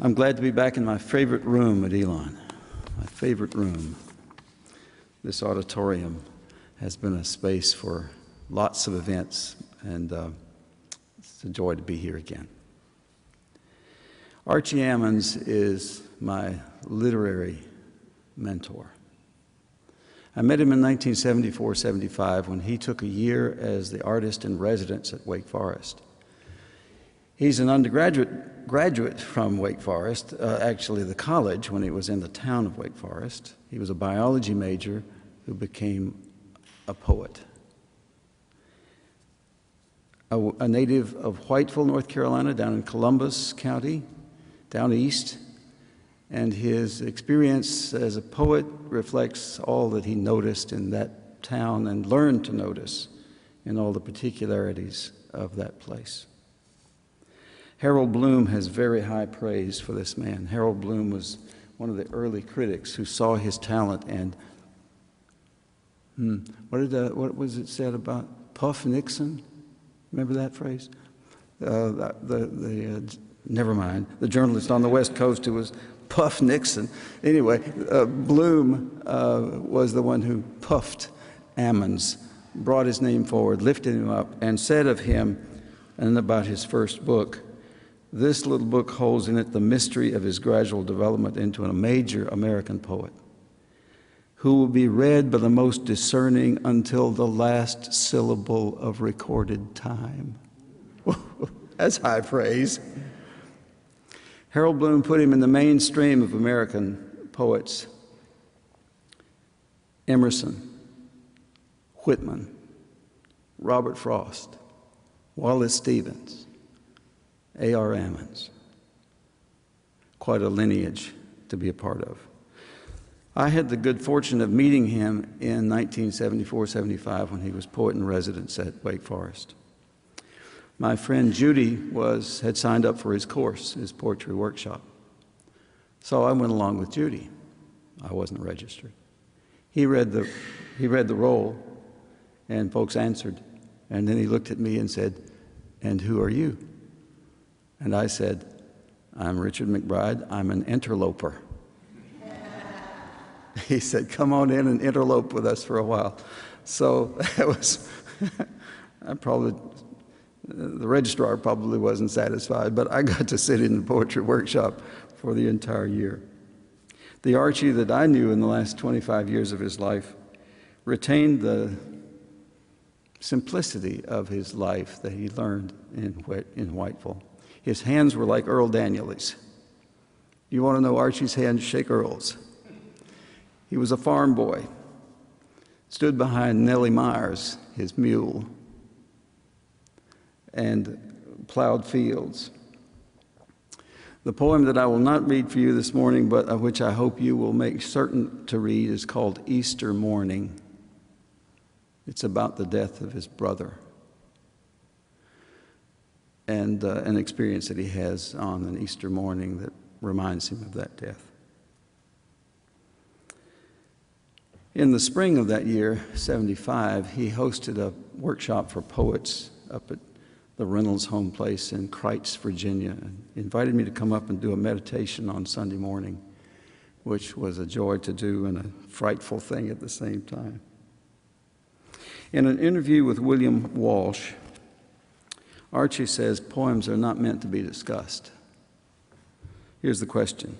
I'm glad to be back in my favorite room at Elon, my favorite room. This auditorium has been a space for lots of events, and it's a joy to be here again. Archie Ammons is my literary mentor. I met him in 1974-75 when he took a year as the artist in residence at Wake Forest. He's an graduate from Wake Forest, actually the college when he was in the town of Wake Forest. He was a biology major who became a poet. A native of Whiteville, North Carolina, down in Columbus County, down east, and his experience as a poet reflects all that he noticed in that town and learned to notice in all the particularities of that place. Harold Bloom has very high praise for this man. Harold Bloom was one of the early critics who saw his talent and what was it said about Puff Nixon? Remember that phrase? Never mind. The journalist on the West Coast who was Puff Nixon. Anyway, Bloom was the one who puffed Ammons, brought his name forward, lifted him up, and said of him, and about his first book, this little book holds in it the mystery of his gradual development into a major American poet who will be read by the most discerning until the last syllable of recorded time. That's high praise. Harold Bloom put him in the mainstream of American poets. Emerson, Whitman, Robert Frost, Wallace Stevens, A.R. Ammons. Quite a lineage to be a part of. I had the good fortune of meeting him in 1974-75 when he was poet in residence at Wake Forest. My friend Judy had signed up for his course, his poetry workshop. So I went along with Judy. I wasn't registered. He read the roll, and folks answered. And then he looked at me and said, "And who are you?" And I said, "I'm Richard McBride. I'm an interloper." He said, "Come on in and interlope with us for a while." So that was, the registrar probably wasn't satisfied, but I got to sit in the poetry workshop for the entire year. The Archie that I knew in the last 25 years of his life retained the simplicity of his life that he learned in Whiteville. His hands were like Earl Daniels'. You want to know Archie's hands? Shake Earl's. He was a farm boy, stood behind Nellie Myers, his mule, and plowed fields. The poem that I will not read for you this morning, but of which I hope you will make certain to read, is called Easter Morning. It's about the death of his brother and an experience that he has on an Easter morning that reminds him of that death. In the spring of that year, 75, he hosted a workshop for poets up at the Reynolds home place in Kreitz, Virginia, and invited me to come up and do a meditation on Sunday morning, which was a joy to do and a frightful thing at the same time. In an interview with William Walsh, Archie says poems are not meant to be discussed. Here's the question.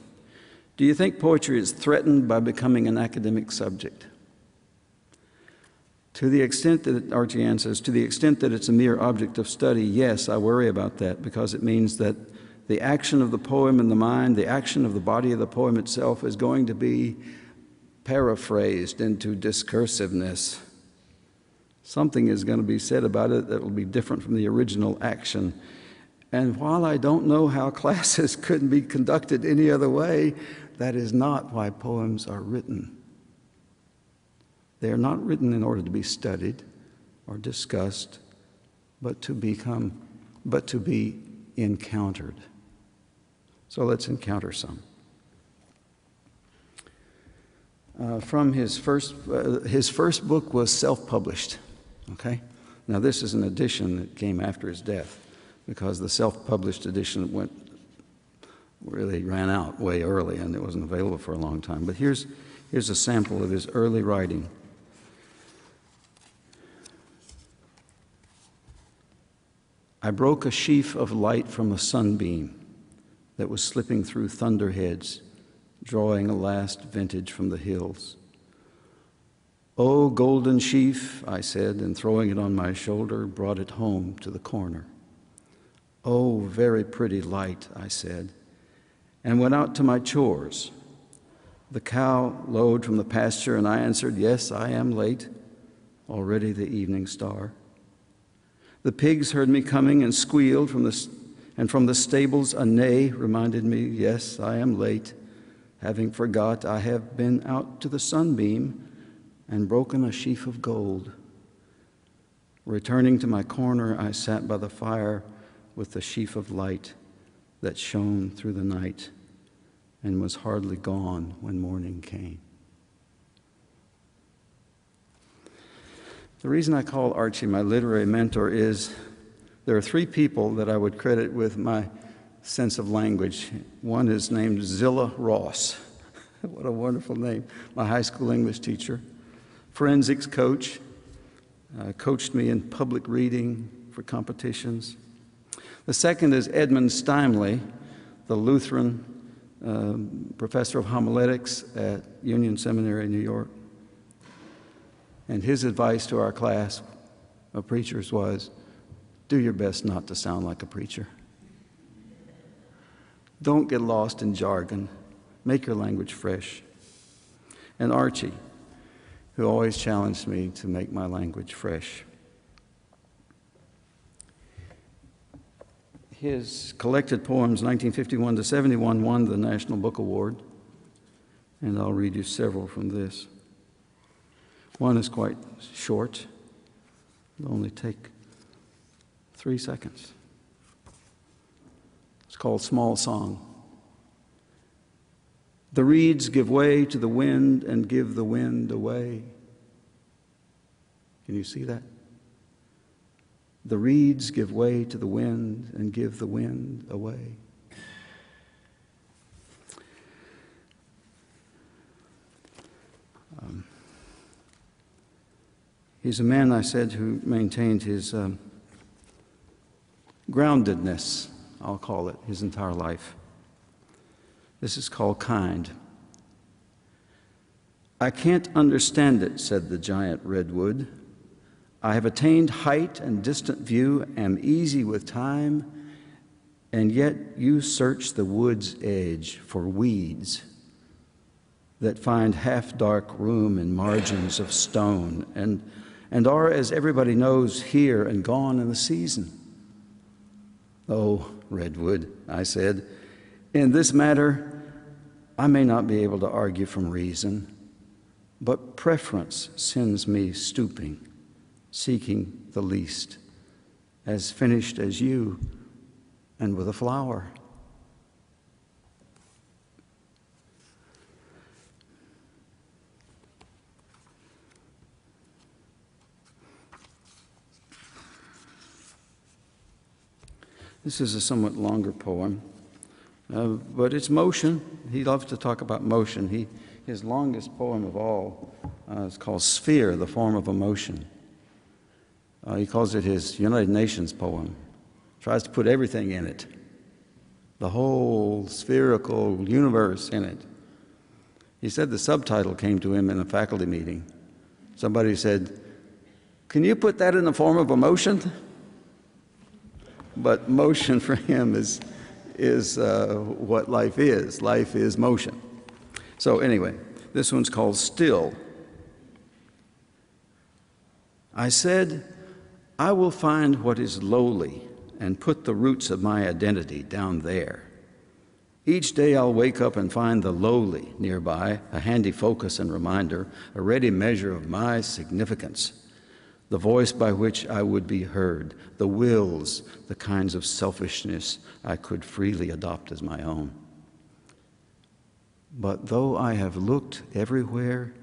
Do you think poetry is threatened by becoming an academic subject? To the extent that, Archie answers, to the extent that it's a mere object of study, yes, I worry about that, because it means that the action of the poem in the mind, the action of the body of the poem itself is going to be paraphrased into discursiveness. Something is going to be said about it that will be different from the original action. And while I don't know how classes could be conducted any other way, that is not why poems are written. They are not written in order to be studied or discussed, but to be encountered. So let's encounter some. From his first book was self-published. Okay, now this is an edition that came after his death, because the self-published edition went really ran out way early and it wasn't available for a long time. But here's a sample of his early writing. I broke a sheaf of light from a sunbeam that was slipping through thunderheads, drawing a last vintage from the hills. "Oh, golden sheaf," I said, and throwing it on my shoulder, brought it home to the corner. "Oh, very pretty light," I said, and went out to my chores. The cow lowed from the pasture, and I answered, "Yes, I am late, already the evening star." The pigs heard me coming and squealed and from the stables a neigh reminded me, "Yes, I am late, having forgot I have been out to the sunbeam and broken a sheaf of gold." Returning to my corner, I sat by the fire with the sheaf of light that shone through the night and was hardly gone when morning came. The reason I call Archie my literary mentor is there are three people that I would credit with my sense of language. One is named Zilla Ross. What a wonderful name. My high school English teacher. Forensics coach. Coached me in public reading for competitions. The second is Edmund Steinley, the Lutheran professor of homiletics at Union Seminary, New York. And his advice to our class of preachers was, do your best not to sound like a preacher. Don't get lost in jargon. Make your language fresh. And Archie, who always challenged me to make my language fresh. His collected poems, 1951 to 71, won the National Book Award. And I'll read you several from this. One is quite short. It'll only take 3 seconds. It's called Small Song. The reeds give way to the wind and give the wind away. Can you see that? The reeds give way to the wind and give the wind away. He's a man, I said, who maintained his groundedness, I'll call it, his entire life. This is called Kind. I can't understand it, said the giant redwood. I have attained height and distant view, am easy with time, and yet you search the wood's edge for weeds that find half-dark room in margins of stone and are, as everybody knows, here and gone in the season. Oh, redwood, I said, in this matter, I may not be able to argue from reason, but preference sends me stooping, seeking the least, as finished as you, and with a flower. This is a somewhat longer poem, but it's motion. He loves to talk about motion. His longest poem of all is called Sphere, the Form of Emotion. He calls it his United Nations poem. Tries to put everything in it, the whole spherical universe in it. He said the subtitle came to him in a faculty meeting. Somebody said, "Can you put that in the form of emotion?" But motion for him is what life is. Life is motion. So anyway, this one's called Still. I said, I will find what is lowly and put the roots of my identity down there. Each day I'll wake up and find the lowly nearby, a handy focus and reminder, a ready measure of my significance, the voice by which I would be heard, the wills, the kinds of selfishness I could freely adopt as my own. But though I have looked everywhere,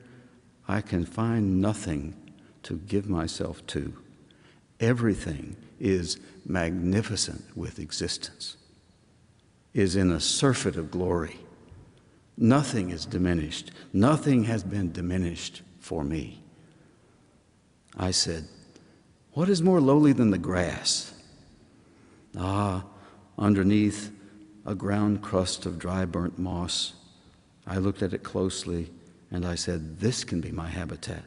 I can find nothing to give myself to. Everything is magnificent with existence. is in a surfeit of glory. Nothing is diminished. Nothing has been diminished for me. I said, what is more lowly than the grass? Underneath a ground crust of dry burnt moss, I looked at it closely and I said, this can be my habitat.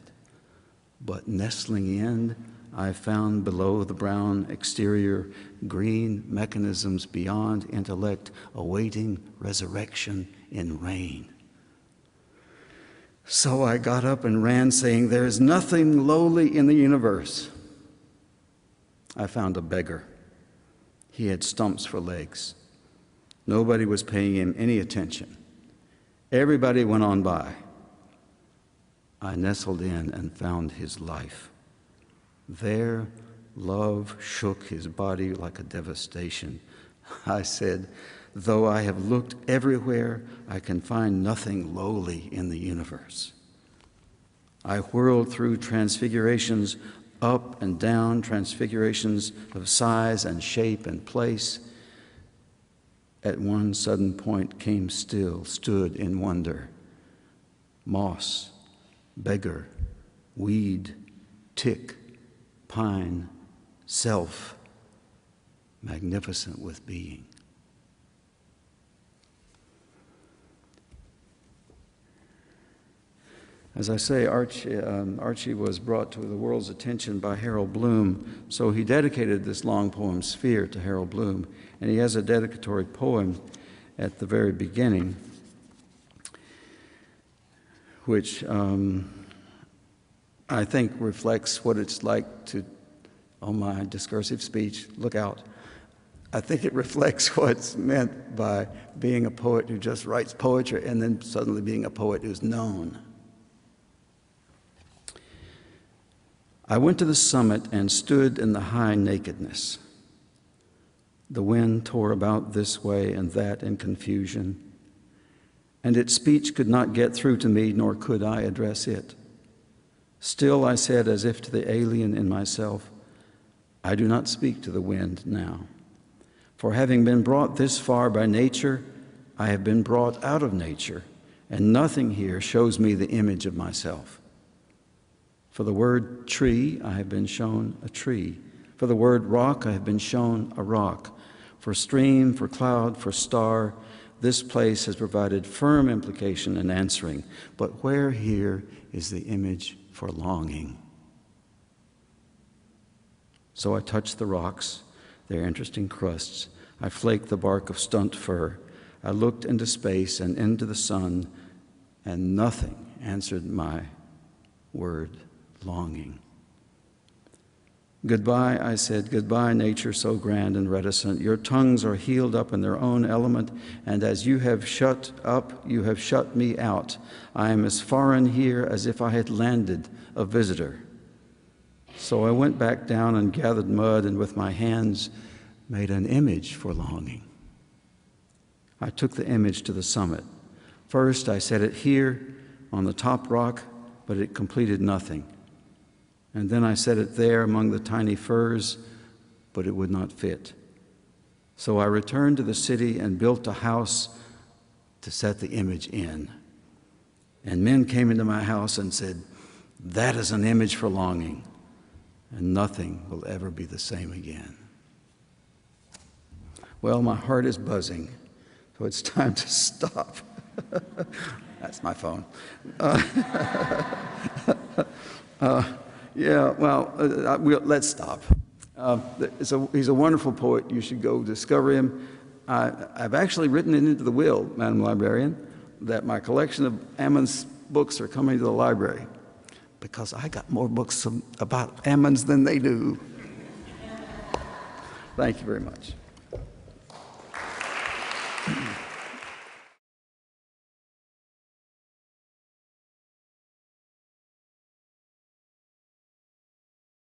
But nestling in, I found below the brown exterior green mechanisms beyond intellect, awaiting resurrection in rain. So I got up and ran, saying, there is nothing lowly in the universe. I found a beggar. He had stumps for legs. Nobody was paying him any attention. Everybody went on by. I nestled in and found his life. There, love shook his body like a devastation. I said, though I have looked everywhere, I can find nothing lowly in the universe. I whirled through transfigurations, up and down, transfigurations of size and shape and place. At one sudden point came still, stood in wonder. Moss, beggar, weed, tick, pine, self, magnificent with being. As I say, Archie was brought to the world's attention by Harold Bloom, so he dedicated this long poem, Sphere, to Harold Bloom. And he has a dedicatory poem at the very beginning, which I think reflects what it's like to, oh my discursive speech, look out. I think it reflects what's meant by being a poet who just writes poetry and then suddenly being a poet who's known. I went to the summit and stood in the high nakedness. The wind tore about this way and that in confusion, and its speech could not get through to me, nor could I address it. Still I said, as if to the alien in myself, I do not speak to the wind now. For having been brought this far by nature, I have been brought out of nature, and nothing here shows me the image of myself. For the word tree, I have been shown a tree. For the word rock, I have been shown a rock. For stream, for cloud, for star, this place has provided firm implication and answering. But where here is the image for longing? So I touched the rocks, their interesting crusts. I flaked the bark of stunt fir. I looked into space and into the sun, and nothing answered my word, longing. Goodbye, I said, goodbye, nature so grand and reticent. Your tongues are healed up in their own element, and as you have shut up, you have shut me out. I am as foreign here as if I had landed a visitor. So I went back down and gathered mud, and with my hands made an image for longing. I took the image to the summit. First, I set it here on the top rock, but it completed nothing. And then I set it there among the tiny firs, but it would not fit. So I returned to the city and built a house to set the image in. And men came into my house and said, that is an image for longing, and nothing will ever be the same again. Well, my heart is buzzing, so it's time to stop. That's my phone. Let's stop. He's a wonderful poet. You should go discover him. I've actually written it into the will, Madam Librarian, that my collection of Ammon's books are coming to the library, because I got more books about Ammon's than they do. Thank you very much.